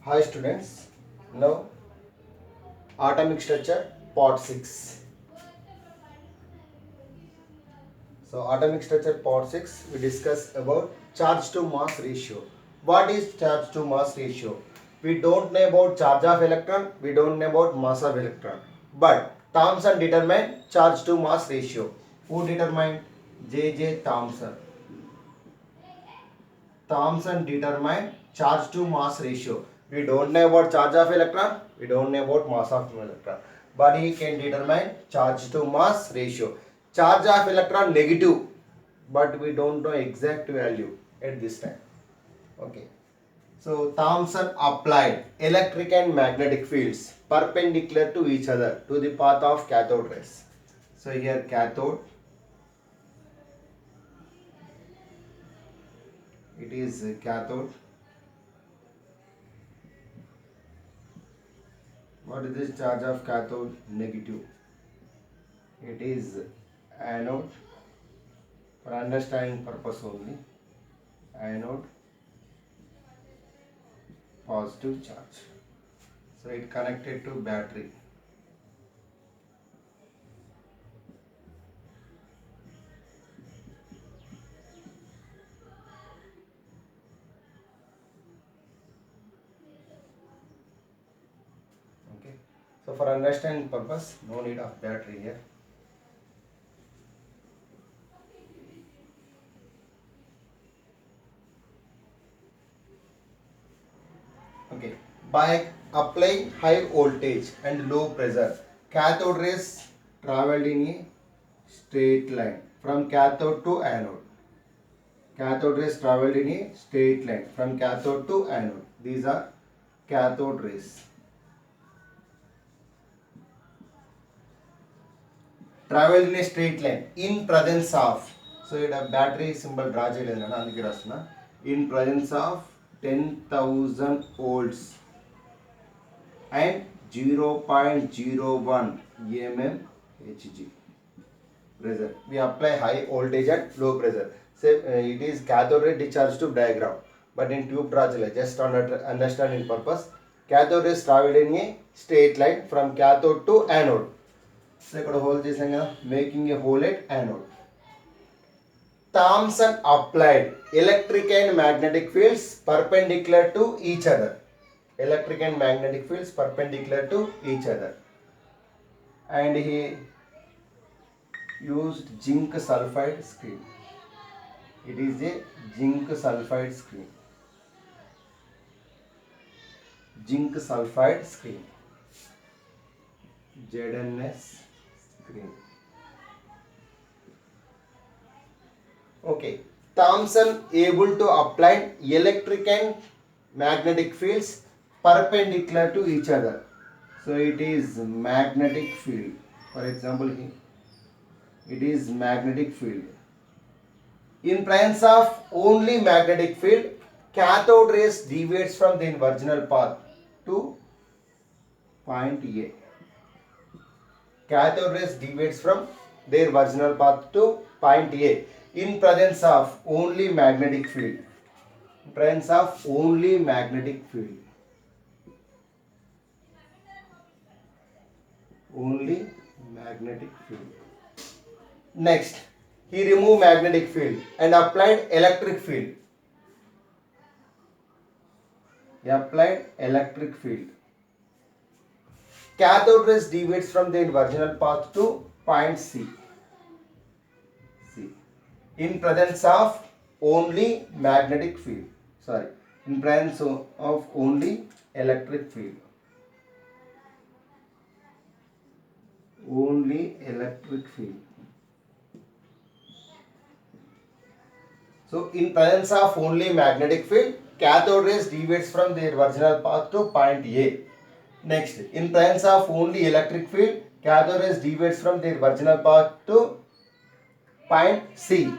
Hi students, now atomic structure part 6. So atomic structure part 6 we discuss about charge to mass ratio. What is charge to mass ratio? We don't know about charge of electron, we don't know about mass of electron. But Thomson determined charge to mass ratio. Who determined? J. Thomson. Thomson determined charge to mass ratio. We don't know about charge of electron, we don't know about mass of electron, but he can determine charge to mass ratio. Charge of electron negative, but we don't know exact value at this time. Okay. So Thomson applied electric and magnetic fields perpendicular to each other to the path of cathode rays. So here cathode, it is cathode. What is this charge of cathode? Negative. It is anode, for understanding purpose only. Anode, positive charge. So it connected to battery. Okay. So for understanding purpose, no need of battery here. Okay. By applying high voltage and low pressure, cathode rays traveled in a straight line from cathode to anode. Cathode rays traveled in a straight line from cathode to anode. These are cathode rays. Traveled in a straight line in presence of, so it a battery symbol draw cheyalena అందుకే రాస్తున్నా, in presence of 10,000 volts and 0.01 mm Hg pressure. We apply high voltage and low pressure. Say it is cathode ray discharge tube diagram, but in tube draw cheyale, just on understanding purpose. Cathode rays traveled in a straight line from cathode to anode. So ఇక్కడ hole చేసాం కదా, making a hole at anode. Thomson applied electric and magnetic fields perpendicular to each other. Electric and magnetic fields perpendicular to each other, and he used zinc sulfide screen. It is a zinc sulfide screen. Zinc sulfide screen, ZNS screen. Okay, Thomson able to apply electric and magnetic fields perpendicular to each other. So it is magnetic field. For example, here it is magnetic field. In presence of only magnetic field, cathode rays deviates from the original path to point A. Cathode rays deviates from their original path to point A in presence of only magnetic field. In presence of only magnetic field. Only magnetic field. Next, he removed magnetic field and applied electric field. He applied electric field. Cathode rays deviates from their original path to point C. In presence of only magnetic field. Sorry, in presence of only electric field. Only electric field. So in presence of only magnetic field, cathode rays deviates from their original path to point A. Next, in presence of only electric field, cathode rays deviates from their original path to point C.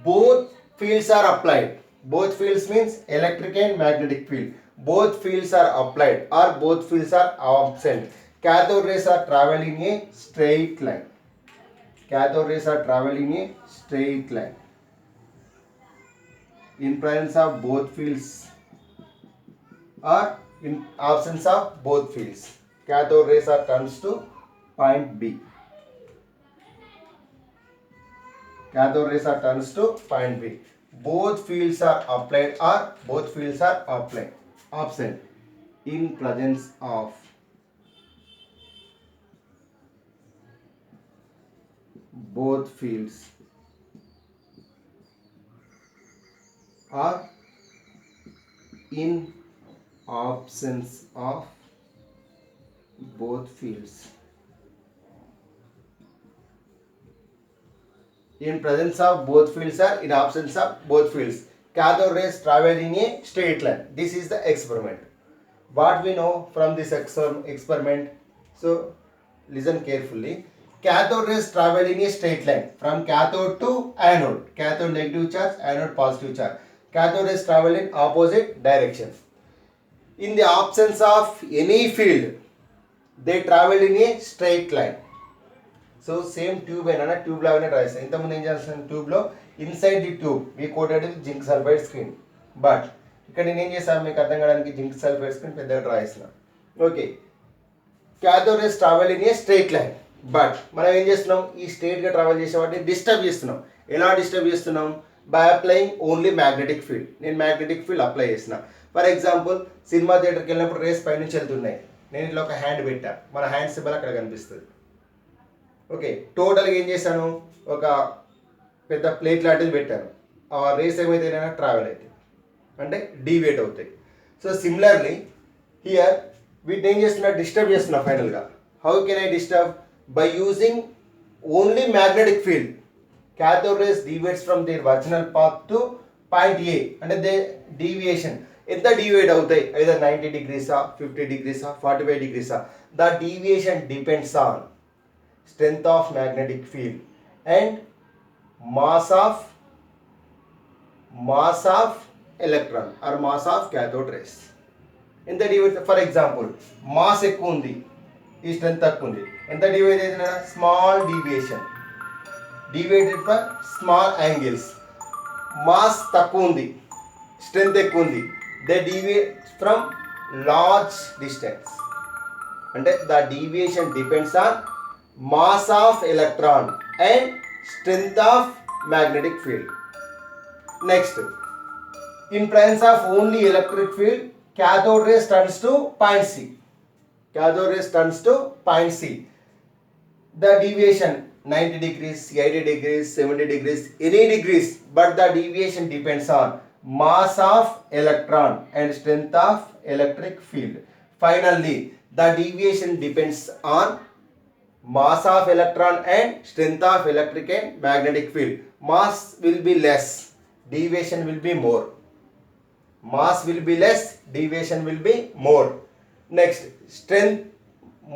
Both fields are applied. Both fields means electric and magnetic field. Both fields are applied or both fields are absent. Cathode rays are traveling a straight line. Cathode rays are traveling a straight line. In presence of both fields are In absence of both fields, cathode rays are turns to point B. Cathode rays are turns to point B. Both fields are applied or both fields are applied. Absent in presence of both fields or in absence of both fields. In presence of both fields or in absence of both fields. Cathode rays travel in a straight line. This is the experiment. What we know from this experiment? So listen carefully. Cathode rays travel in a straight line from cathode to anode. Cathode negative charge, anode positive charge. Cathode rays travel in opposite direction. In the absence of any field, they travel in a straight line. So same tube అయినా tube లాగానే draw చేస్తాం. ఇంతకుముందు ఏం చేస్తాను, ట్యూబ్లో inside the tube we coated with zinc sulphide screen. But ఇక్కడ నేను ఏం చేస్తాను మీకు అర్థం కావడానికి జింక్ సల్ఫైడ్ స్క్రీన్ పెద్దగా డ్రా చేస్తున్నాను. Okay, cathode rays travel in a straight line. But మనం ఏం చేస్తున్నాం, ఈ స్ట్రైట్గా ట్రావెల్ చేసే వాటిని డిస్టర్బ్ చేస్తున్నాం. ఎలా డిస్టర్బ్ చేస్తున్నాం? By applying only magnetic field. నేను మ్యాగ్నెటిక్ ఫీల్డ్ అప్లై చేసిన. ఫర్ ఎగ్జాంపుల్ సినిమా థియేటర్కి వెళ్ళినప్పుడు రేస్ పైనుంచి వెళ్తున్నాయి, నేను ఇట్లా ఒక హ్యాండ్ పెట్టా, మన హ్యాండ్ సింబల్ అక్కడ కనిపిస్తుంది. ఓకే, టోటల్గా ఏం చేశాను, ఒక పెద్ద ప్లేట్ లాంటిది పెట్టాను. ఆ రేస్ ఏమైతేనైనా ట్రావెల్ అవుతాయి, అంటే డీవియేట్ అవుతాయి. సో సిమిలర్లీ హియర్ వీటిని ఏం చేస్తున్నా, డిస్టర్బ్ చేస్తున్నా ఫైనల్గా. How can I disturb? By using only magnetic field. cathode rays deviates from their original path to point A. అంటే దే డీవియేషన్ ఎంత డీవియేట్ అవుతాయి, either 90 degrees 50 degrees 45 degrees. The deviation depends on strength of magnetic field and mass of electron or mass of cathode rays. ఎంత divide, for example mass ఎక్కువ ఉంది, ఈ strength తక్కువ ఉంది, ఎంత డివైడ్ అవుతుందా, small deviation, divided for small angles. Mass తక్కువ ఉంది, స్ట్రెంత్ ఎక్కువ ఉంది, they deviate from large distance. అంటే the deviation depends on mass of electron and strength of magnetic field. Next, in presence of only electric field, cathode rays turns to point C. Cathode rays turns to point C. The deviation 90 degrees, 80 degrees, 70 degrees, any degrees, but the deviation depends on mass of electron and strength of electric field. Finally, the deviation depends on mass of electron and strength of electric and magnetic field. Mass will be less, deviation will be more. Mass will be less, deviation will be more. Next, strength,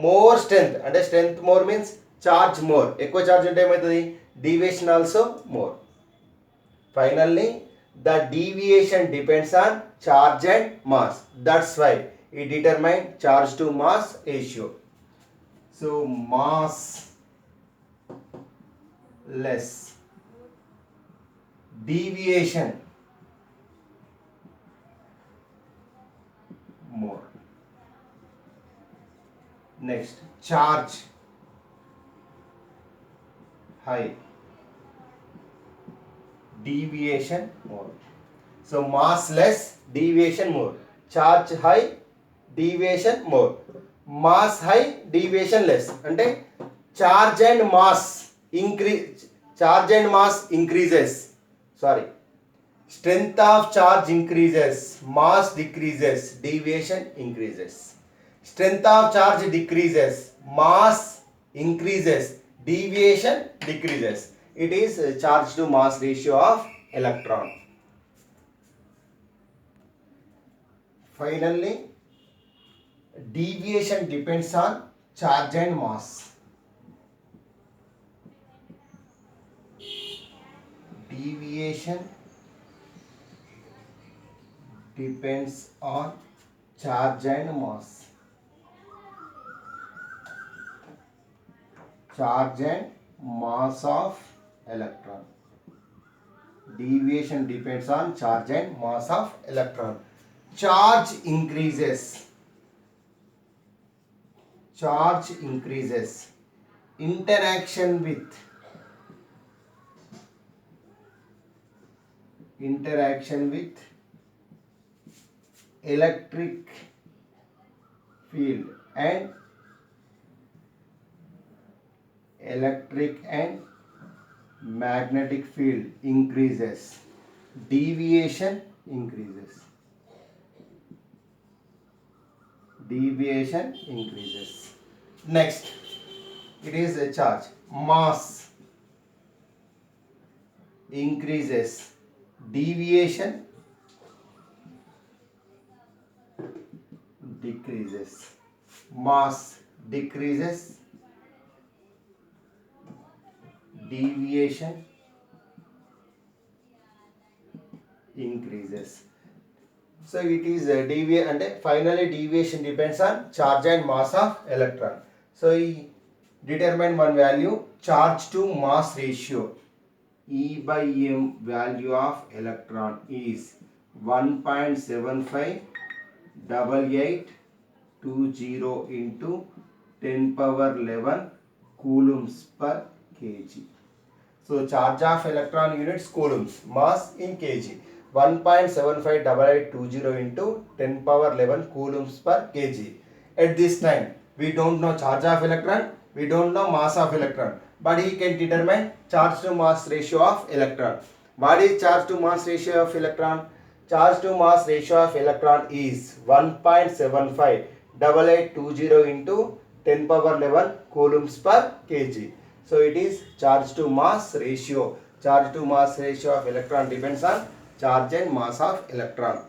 more strength, అంటే strength more means charge more. ఎక్కువ charge ఉంటే ఏమవుతుంది, deviation also more. Finally, the deviation depends on charge and mass. That's why it determines charge to mass ratio. So mass less, deviation more. Next, charge high, deviation more. So mass less, deviation more. Charge high, deviation more. Mass high, deviation less. అంటే charge and mass increases, sorry, strength of charge increases, mass decreases, deviation increases. Strength of charge decreases, mass increases, deviation decreases. It is charge to mass ratio of electron. Finally, deviation depends on charge and mass. Deviation depends on charge and mass. Charge and mass of electron. Deviation depends on charge and mass of electron. Charge increases, charge increases, interaction with electric field and magnetic field increases, deviation increases. Next, it is a charge. Mass increases, deviation decreases. Mass decreases, deviation increases. So it is and finally deviation depends on charge and mass of electron. So we determine one value, charge to mass ratio. E by m value of electron is 1.758820 into 10 power 11 coulombs per kg. So charge of electron units coulombs, mass in kg. 1.758820 into 10 power 11 coulombs per kg. At this time, we don't know charge of electron, we don't know mass of electron, but he can determine charge to mass ratio of electron. What is charge to mass ratio of electron? Charge to mass ratio of electron is 1.758820 into 10 power 11 coulombs per kg. So it is charge to mass ratio. Charge to mass ratio of electron depends on charge and mass of electron.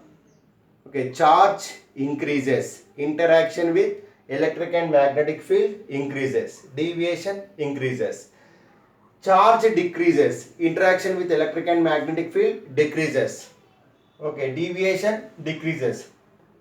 Okay, charge increases, interaction with electric and magnetic field increases, deviation increases. Charge decreases, interaction with electric and magnetic field decreases. Okay, deviation decreases.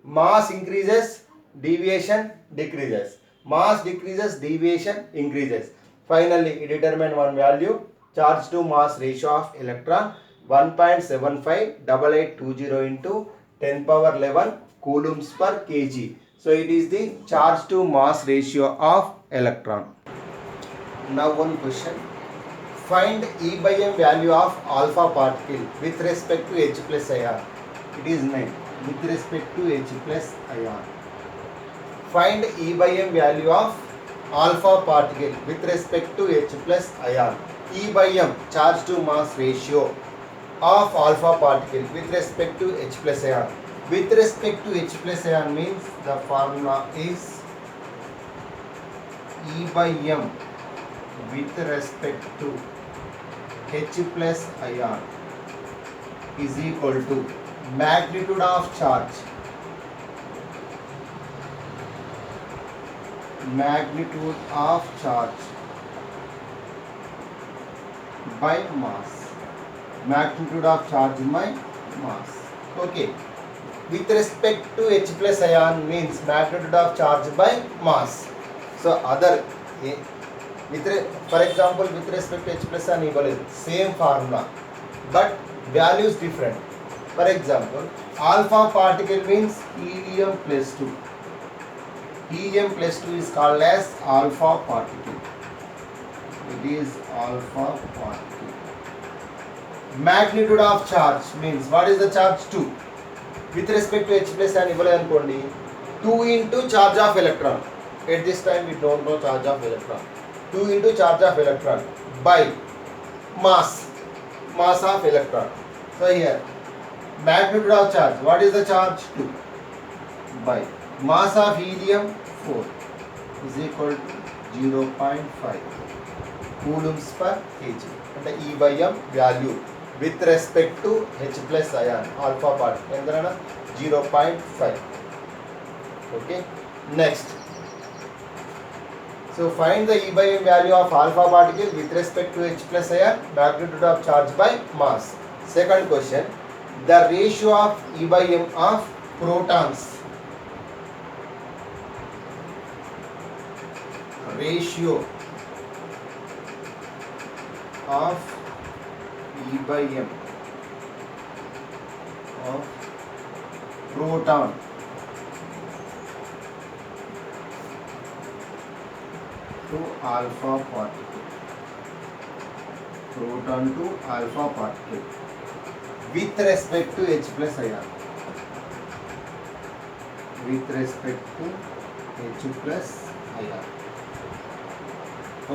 Mass increases, deviation decreases. Mass decreases, deviation increases. Finally, determine one value, charge to mass ratio of electron 1.758820 into 10 power 11 coulombs per kg. So it is the charge to mass ratio of electron. Now one question. Find E by m value of alpha particle with respect to H plus ion. It is 9. With respect to H plus ion. Find E by m value of alpha particle with respect to H plus ion. E by m charge to mass ratio of alpha particle with respect to H plus ion. With respect to H plus ion means the formula is E by m with respect to H plus ion is equal to magnitude of charge by mass. Magnitude of charge by mass. Okay. With respect to H plus ion means magnitude of charge by mass. So for example, with respect to H plus ion, same formula, but values different. For example, alpha particle means helium plus 2. Helium plus 2 is called as alpha particle. It is alpha particle. Magnitude of charge means what is the charge? 2. With respect to H plus ion, 2 into charge of electron. At this time we don't know charge of electron. 2 into charge of electron by mass of electron. So here magnitude of charge, what is the charge? 2 by mass of helium 4 is equal to 0.5 coulombs per kg. And the E by m value with respect to H plus ion alpha particle 0.5. Okay, next. So find the E by m value of alpha particle with respect to H plus ion, magnitude of charge by mass. Second question, the ratio of E by m of protons. Ratio of E by m of proton to alpha particle. Proton to alpha particle with respect to H plus ion. With respect to H plus ion.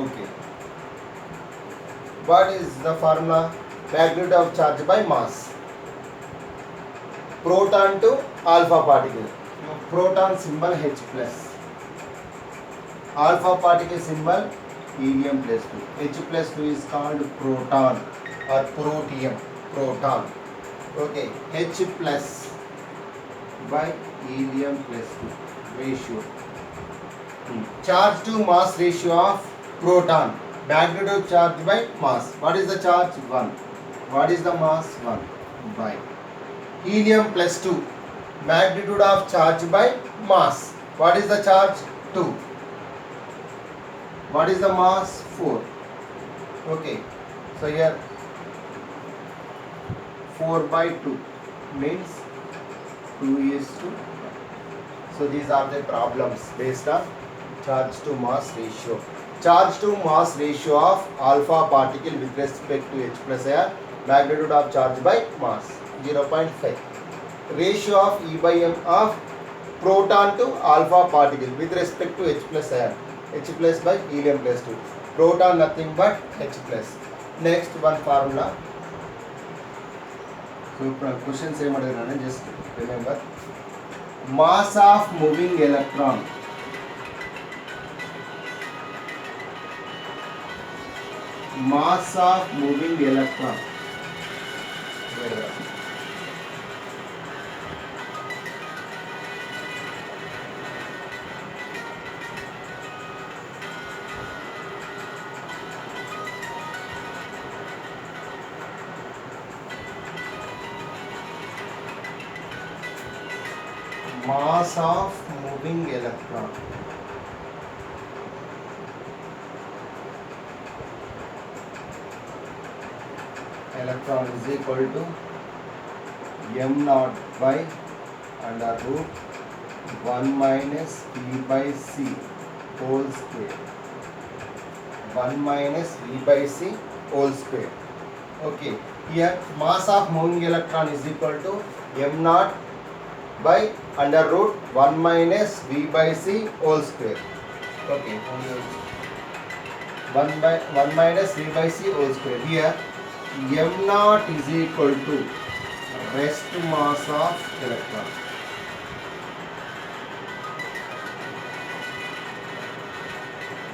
Okay. What is the formula? Magnitude of charge by mass. Proton to alpha particle. Proton symbol H plus. Alpha particle symbol helium plus 2. H plus 2 is called proton or protium. Proton. Okay. H plus by helium plus 2 ratio. Charge to mass ratio of proton. Magnitude charge by mass. What is the charge? 1. What is the mass? 1 by helium plus 2. Magnitude of charge by mass. What is the charge? 2. What is the mass? 4. Okay. So here 4 by 2 means 2 is to. So these are the problems based on charge to mass ratio. Charge to mass ratio of alpha particle with respect to H plus ion. Magnitude of charge by mass 0.5. Ratio of E by M of proton to alpha particle with respect to H plus ion. H plus by helium plus 2. Proton nothing but H plus. Next one formula. So question same again, just remember. Mass of moving electron. Mass of moving electron. Mass of moving electron. Electron is equal to m naught by under root 1 minus v by c whole square. 1 minus v by c whole square. Okay, here mass of moving electron is equal to m naught by under root 1 minus v by c whole square. Okay, 1 minus v by c whole square. Here m naught is equal to rest mass of electron.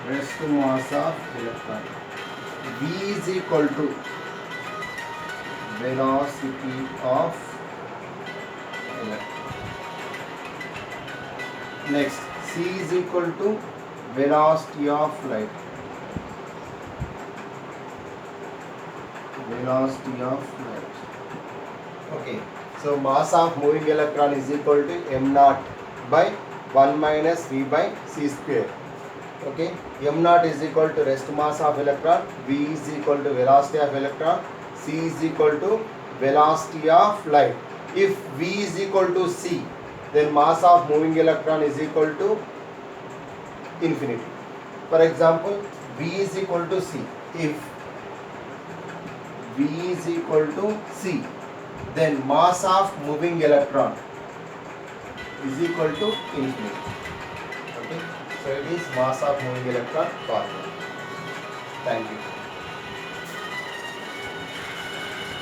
Rest mass of electron. V is equal to velocity of electron. Next, C is equal to velocity of light. Velocity of light. Okay, so mass of moving electron is equal to m naught by 1 minus v by c square. Okay, m naught is equal to rest mass of electron, v is equal to velocity of electron, c is equal to velocity of light. If v is equal to c, then mass of moving electron is equal to infinity. For example, v is equal to c. If v is equal to c, then mass of moving electron is equal to infinity. Okay, so it is mass of moving electron formula. Thank you.